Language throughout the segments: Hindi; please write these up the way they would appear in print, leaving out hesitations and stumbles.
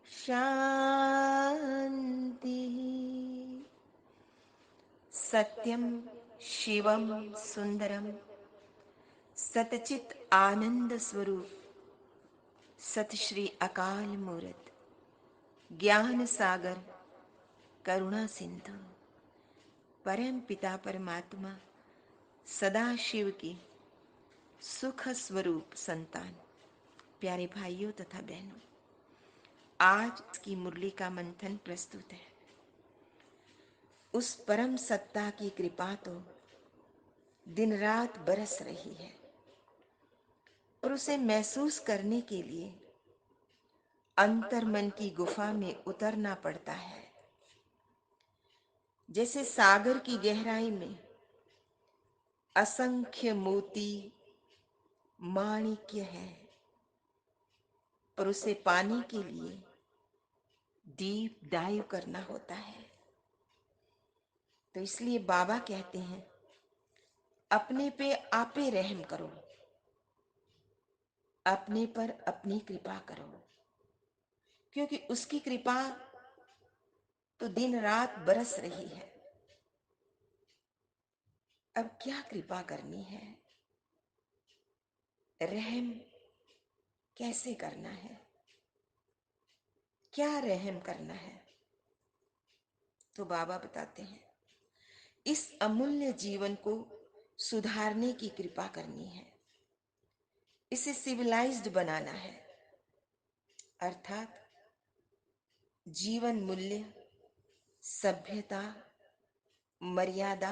शांति। सत्यम शिवम सुंदरम सतचित आनंद स्वरूप सत श्री अकाल मूरत ज्ञान सागर करुणा सिंधु परम पिता परमात्मा सदा शिव की सुख स्वरूप संतान प्यारे भाइयों तथा बहनों, आज की मुरली का मंथन प्रस्तुत है। उस परम सत्ता की कृपा तो दिन रात बरस रही है और उसे महसूस करने के लिए अंतर मन की गुफा में उतरना पड़ता है। जैसे सागर की गहराई में असंख्य मोती माणिक्य है, पर उसे पाने के लिए डीप डाइव करना होता है। तो इसलिए बाबा कहते हैं, अपने पे आपे रहम करो, अपने पर अपनी कृपा करो, क्योंकि उसकी कृपा तो दिन रात बरस रही है। अब क्या कृपा करनी है, रहम कैसे करना है, क्या रहम करना है? तो बाबा बताते हैं, इस अमूल्य जीवन को सुधारने की कृपा करनी है, इसे सिविलाइज्ड बनाना है, अर्थात जीवन मूल्य, सभ्यता, मर्यादा,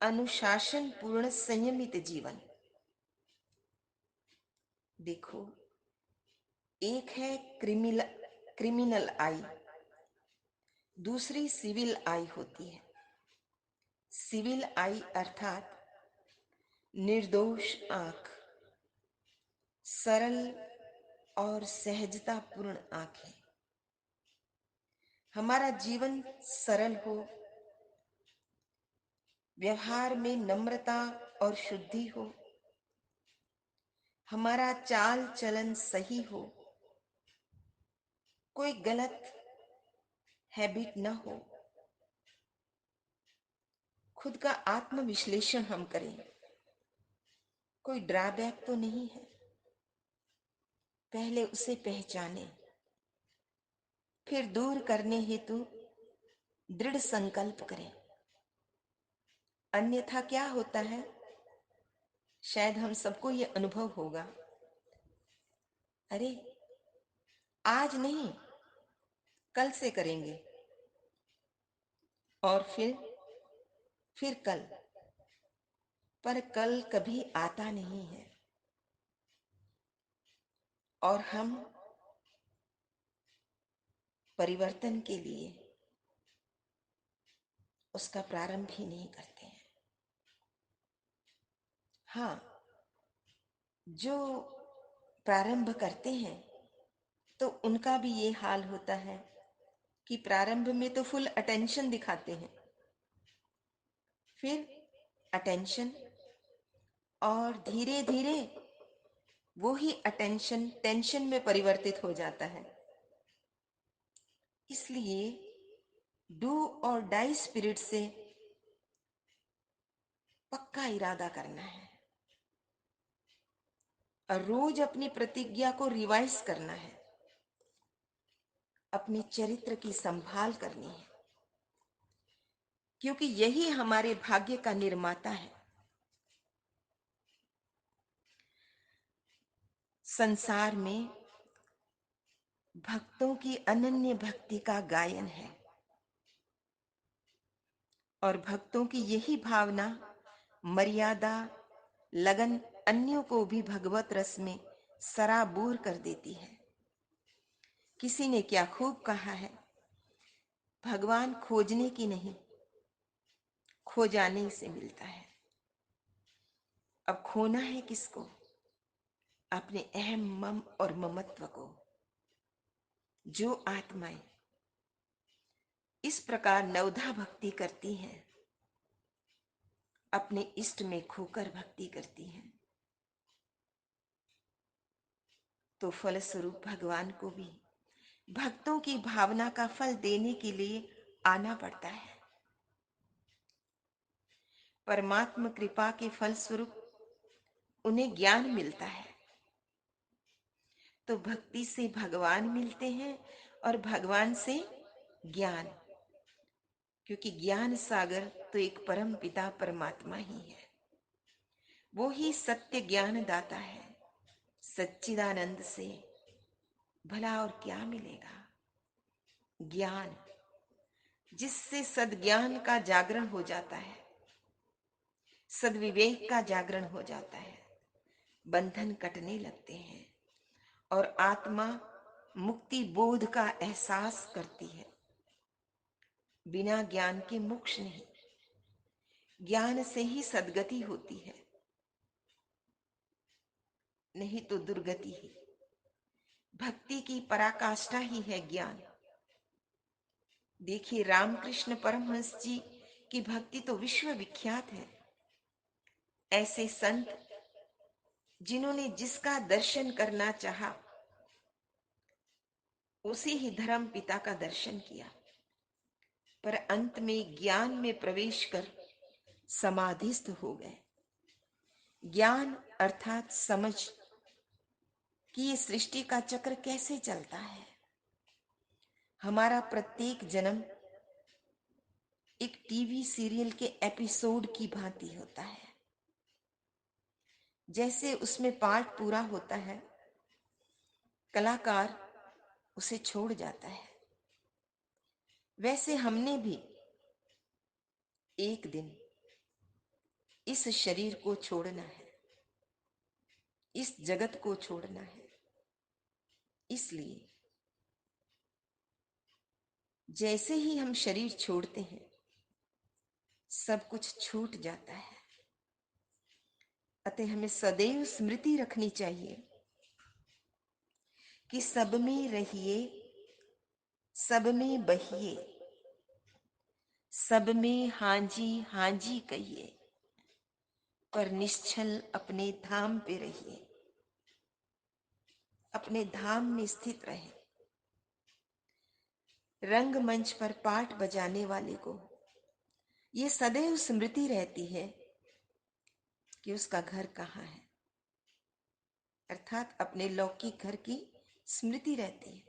अनुशासन पूर्ण संयमित जीवन। देखो, एक है क्रिमिनल आई, दूसरी सिविल आई होती है। सिविल आई अर्थात निर्दोष आंख, सरल और सहजतापूर्ण आंखें। हमारा जीवन सरल हो, व्यवहार में नम्रता और शुद्धि हो, हमारा चाल चलन सही हो, कोई गलत हैबिट न हो, खुद का आत्मविश्लेषण हम करें, कोई ड्रॉबैक तो नहीं है, पहले उसे पहचाने, फिर दूर करने हेतु दृढ़ संकल्प करें। अन्यथा क्या होता है, शायद हम सबको ये अनुभव होगा, अरे आज नहीं, कल से करेंगे, और फिर कल, पर कल कभी आता नहीं है और हम परिवर्तन के लिए उसका प्रारंभ ही नहीं करते हैं। हाँ, जो प्रारंभ करते हैं तो उनका भी ये हाल होता है कि प्रारंभ में तो फुल अटेंशन दिखाते हैं, फिर अटेंशन, और धीरे धीरे वो ही अटेंशन टेंशन में परिवर्तित हो जाता है। इसलिए डू और डाई स्पिरिट से पक्का इरादा करना है और रोज अपनी प्रतिज्ञा को रिवाइज करना है, अपने चरित्र की संभाल करनी है, क्योंकि यही हमारे भाग्य का निर्माता है। संसार में भक्तों की अनन्य भक्ति का गायन है और भक्तों की यही भावना, मर्यादा, लगन अन्यों को भी भगवत रस में सराबोर कर देती है। किसी ने क्या खूब कहा है, भगवान खोजने की नहीं, खो जाने से मिलता है। अब खोना है किसको? अपने अहम मम और ममत्व को। जो आत्माएं इस प्रकार नवधा भक्ति करती हैं, अपने इष्ट में खोकर भक्ति करती हैं, तो फलस्वरूप भगवान को भी भक्तों की भावना का फल देने के लिए आना पड़ता है। परमात्मा कृपा के फलस्वरूप उन्हें ज्ञान मिलता है, तो भक्ति से भगवान मिलते हैं और भगवान से ज्ञान, क्योंकि ज्ञान सागर तो एक परम पिता परमात्मा ही है। वो ही सत्य ज्ञान दाता है। सच्चिदानंद से भला और क्या मिलेगा? ज्ञान, जिससे सद्ज्ञान का जागरण हो जाता है, सद्विवेक का जागरण हो जाता है, बंधन कटने लगते हैं और आत्मा मुक्ति बोध का एहसास करती है। बिना ज्ञान के मोक्ष नहीं, ज्ञान से ही सद्गति होती है, नहीं तो दुर्गति ही। भक्ति की पराकाष्ठा ही है ज्ञान। देखिए, रामकृष्ण परमहंस जी की भक्ति तो विश्व विख्यात है। ऐसे संत जिन्होंने जिसका दर्शन करना चाहा, उसे ही धर्म पिता का दर्शन किया, पर अंत में ज्ञान में प्रवेश कर समाधिस्थ हो गए। ज्ञान अर्थात समझ कि ये सृष्टि का चक्र कैसे चलता है। हमारा प्रत्येक जन्म एक टीवी सीरियल के एपिसोड की भांति होता है। जैसे उसमें पार्ट पूरा होता है, कलाकार उसे छोड़ जाता है, वैसे हमने भी एक दिन इस शरीर को छोड़ना है, इस जगत को छोड़ना है। इसलिए जैसे ही हम शरीर छोड़ते हैं, सब कुछ छूट जाता है। अतः हमें सदैव स्मृति रखनी चाहिए कि सब में रहिए, सब में बहिए, सब में हांजी हांजी कहिए, पर निश्चल अपने धाम पे रहिए, अपने धाम में स्थित रहे। रंगमंच पर पाठ बजाने वाले को ये सदैव स्मृति रहती है कि उसका घर कहाँ है, अर्थात अपने लौकिक घर की स्मृति रहती है।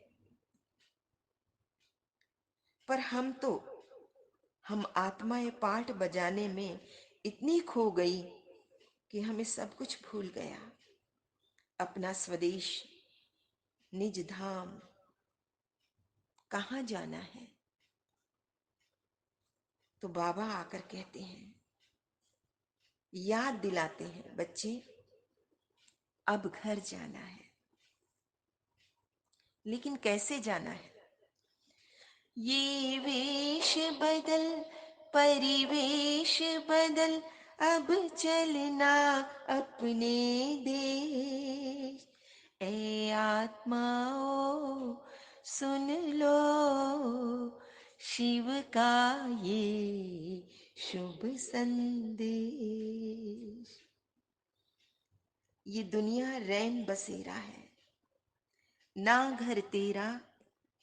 पर हम आत्माएं पाठ बजाने में इतनी खो गई कि हमें सब कुछ भूल गया। अपना स्वदेश, निज धाम कहाँ जाना है? तो बाबा आकर कहते हैं, याद दिलाते हैं, बच्चे अब घर जाना है। लेकिन कैसे जाना है? ये वेश बदल, परिवेश बदल, अब चलना अपने देश। ए आत्माओ सुन लो शिव का ये शुभ संदेश। ये दुनिया रैन बसेरा है, ना घर तेरा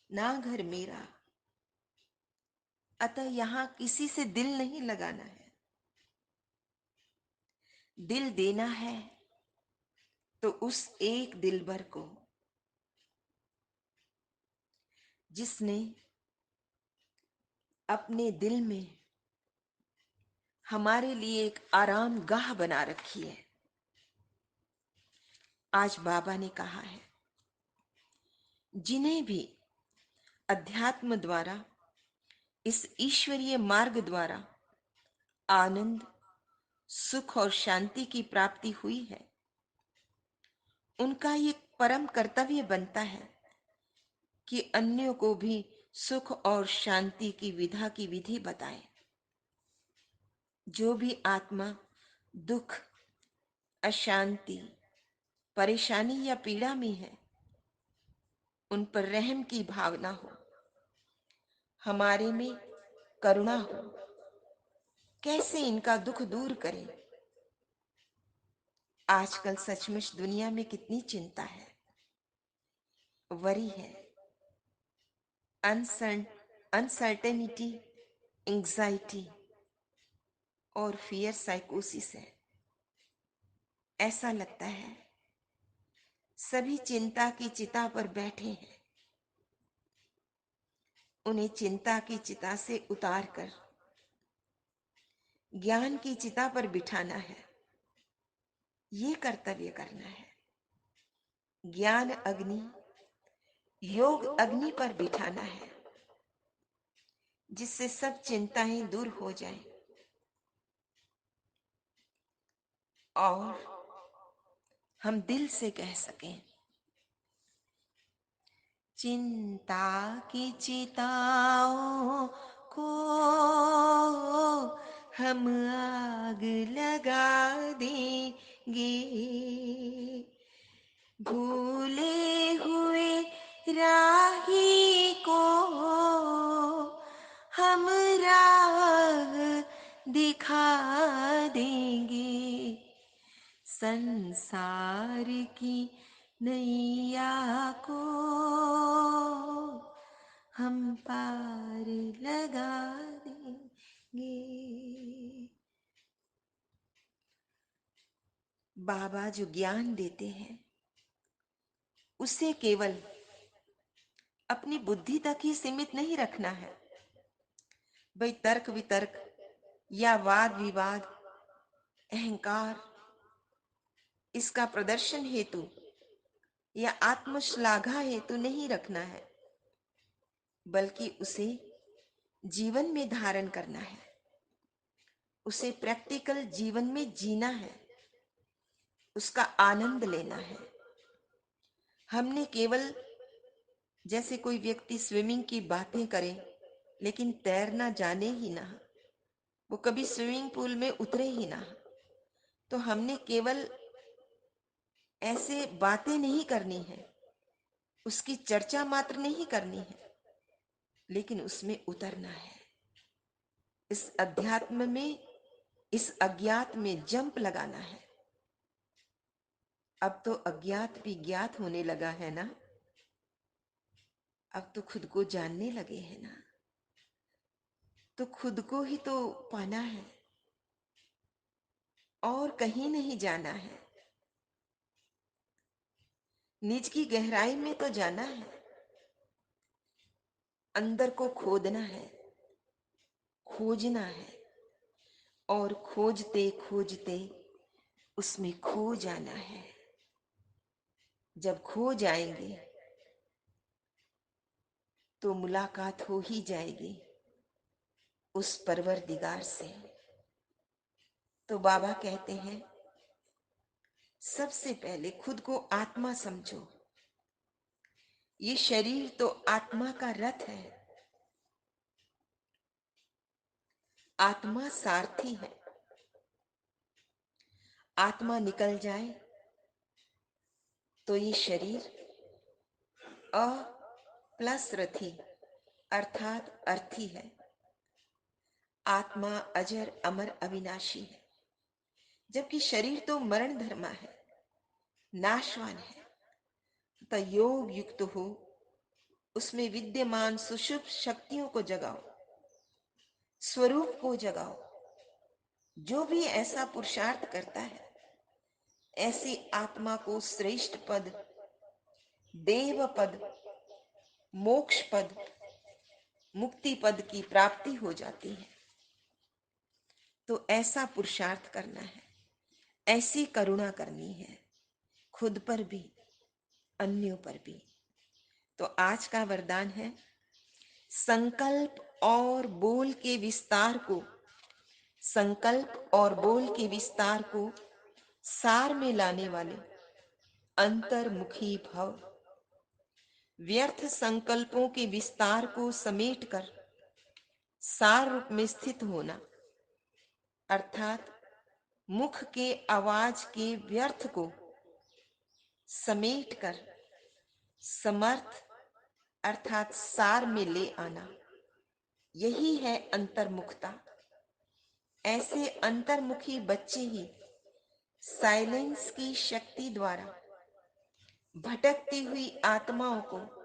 ना घर मेरा। अतः यहां किसी से दिल नहीं लगाना है। दिल देना है तो उस एक दिलबर को जिसने अपने दिल में हमारे लिए एक आराम गाह बना रखी है। आज बाबा ने कहा है, जिन्हें भी अध्यात्म द्वारा, इस ईश्वरीय मार्ग द्वारा आनंद, सुख और शांति की प्राप्ति हुई है, उनका ये परम कर्तव्य बनता है कि अन्यों को भी सुख और शांति की विधा की विधि बताए। जो भी आत्मा दुख, अशांति, परेशानी या पीड़ा में है, उन पर रहम की भावना हो, हमारे में करुणा हो, कैसे इनका दुख दूर करें। आजकल सचमुच दुनिया में कितनी चिंता है, वरी है, अनसर्टेनिटी, एंजाइटी और फियर साइकोसिस है। ऐसा लगता है सभी चिंता की चिता पर बैठे हैं। उन्हें चिंता की चिता से उतारकर ज्ञान की चिता पर बिठाना है, ये कर्तव्य करना है। ज्ञान अग्नि, योग अग्नि पर बिठाना है, जिससे सब चिंताएं दूर हो जाएं और हम दिल से कह सकें, चिंता की चिताओं को हम आग लगा देंगे, भूले हुए राही को हम राह दिखा देंगे, संसार की नैया को हम पार लगा देंगे। बाबा जो ज्ञान देते हैं उसे केवल अपनी बुद्धि तक ही सीमित नहीं रखना है। भाई तर्क वितर्क या वाद विवाद, अहंकार, इसका प्रदर्शन हेतु या आत्मश्लाघा हेतु नहीं रखना है, बल्कि उसे जीवन में धारण करना है, उसे प्रैक्टिकल जीवन में जीना है, उसका आनंद लेना है। हमने केवल जैसे कोई व्यक्ति स्विमिंग की बातें करे लेकिन तैरना जाने ही ना, वो कभी स्विमिंग पूल में उतरे ही ना, तो हमने केवल ऐसे बातें नहीं करनी है, उसकी चर्चा मात्र नहीं करनी है, लेकिन उसमें उतरना है। इस अध्यात्म में, इस अज्ञात में जंप लगाना है। अब तो अज्ञात भी ज्ञात होने लगा है ना, अब तो खुद को जानने लगे हैं ना, तो खुद को ही तो पाना है और कहीं नहीं जाना है। निज की गहराई में तो जाना है, अंदर को खोदना है, खोजना है और खोजते खोजते उसमें खो जाना है। जब खो जाएंगे तो मुलाकात हो ही जाएगी उस परवरदिगार से। तो बाबा कहते हैं सबसे पहले खुद को आत्मा समझो। ये शरीर तो आत्मा का रथ है, आत्मा सारथी है। आत्मा निकल जाए तो ये शरीर अ प्लस रथी अर्थात अर्थी है। आत्मा अजर अमर अविनाशी है, जबकि शरीर तो मरण धर्मा है, नाशवान है। तो योग युक्त हो, उसमें विद्यमान सुषुप्त शक्तियों को जगाओ, स्वरूप को जगाओ। जो भी ऐसा पुरुषार्थ करता है, ऐसी आत्मा को श्रेष्ठ पद, देव पद, मोक्ष पद, मुक्ति पद की प्राप्ति हो जाती है। तो ऐसा पुरुषार्थ करना है, ऐसी करुणा करनी है, खुद पर भी अन्यों पर भी। तो आज का वरदान है, संकल्प और बोल के विस्तार को, संकल्प और बोल के विस्तार को सार में लाने वाले अंतर्मुखी भव। व्यर्थ संकल्पों के विस्तार को समेटकर सार रूप में स्थित होना, अर्थात मुख के आवाज के व्यर्थ को समेटकर समर्थ अर्थात सार में ले आना, यही है अंतर्मुखता। ऐसे अंतर्मुखी बच्चे ही साइलेंस की शक्ति द्वारा भटकती हुई आत्माओं को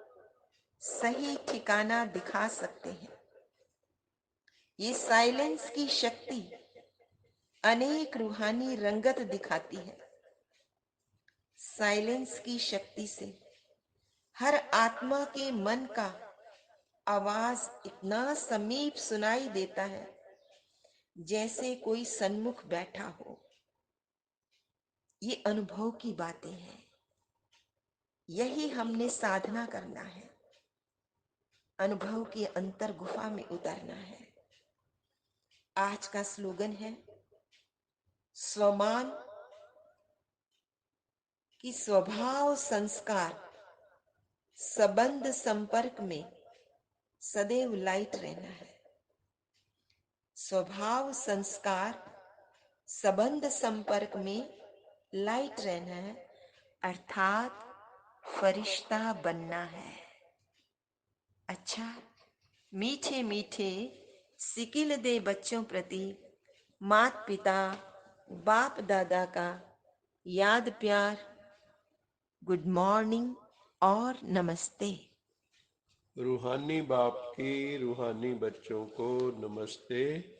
सही ठिकाना दिखा सकते हैं। ये साइलेंस की शक्ति अनेक रूहानी रंगत दिखाती है। साइलेंस की शक्ति से हर आत्मा के मन का आवाज इतना समीप सुनाई देता है जैसे कोई सन्मुख बैठा हो। ये अनुभव की बातें हैं। यही हमने साधना करना है। अनुभव के अंतर गुफा में उतरना है। आज का स्लोगन है स्वमान की स्वभाव संस्कार संबंध संपर्क में सदैव लाइट रहना है। स्वभाव संस्कार संबंध संपर्क में लाइट रहना है, अर्थात फरिश्ता बनना है। अच्छा, मीठे मीठे सिकिल दे बच्चों प्रति माता पिता बाप दादा का याद प्यार, गुड मॉर्निंग और नमस्ते। रूहानी बाप की रूहानी बच्चों को नमस्ते।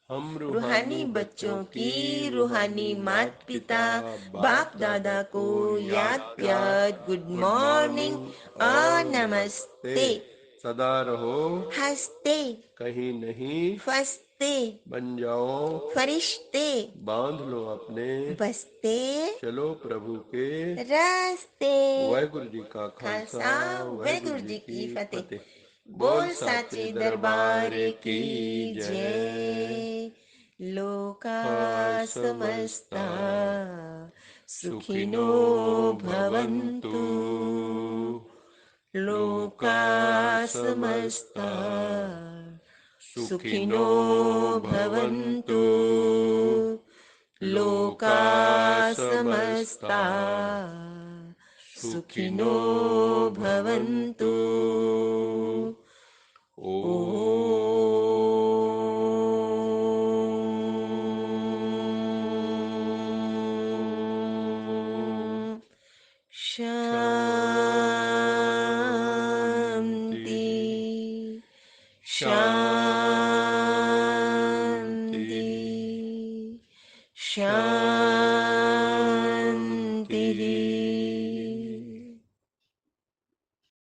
हम रूहानी रूहानी बच्चों बच्चों की की रूहानी रूहानी माता माता पिता पिता बाप बाप दादा दादा को को याद याद प्यार, प्यार, गुड गुड मॉर्निंग मॉर्निंग और और नमस्ते। नमस्ते। सदा रहो हंसते कहीं नहीं फंसते बन जाओ, फरिश्ते बांध लो अपने बसते चलो प्रभु के रास्ते। वाहिगुरु जी का खालसा खालसा वाहिगुरु वाहिगुरु जी जी की की फतेह। फतेह। बोल बोल साचे साचे दरबार दरबार की की जय। जय। लोका समस्ता समस्ता सुखिनो सुखिनो भवन्तु। भवन्तु। लोका लोका समस्ता समस्ता सुखिनो सुखिनो भवन्तु। भवन्तु। लोका लोका समस्ता समस्ता सुखिनो सुखिनो भवन्तु। भवन्तु। ओम शांति शांति शांति।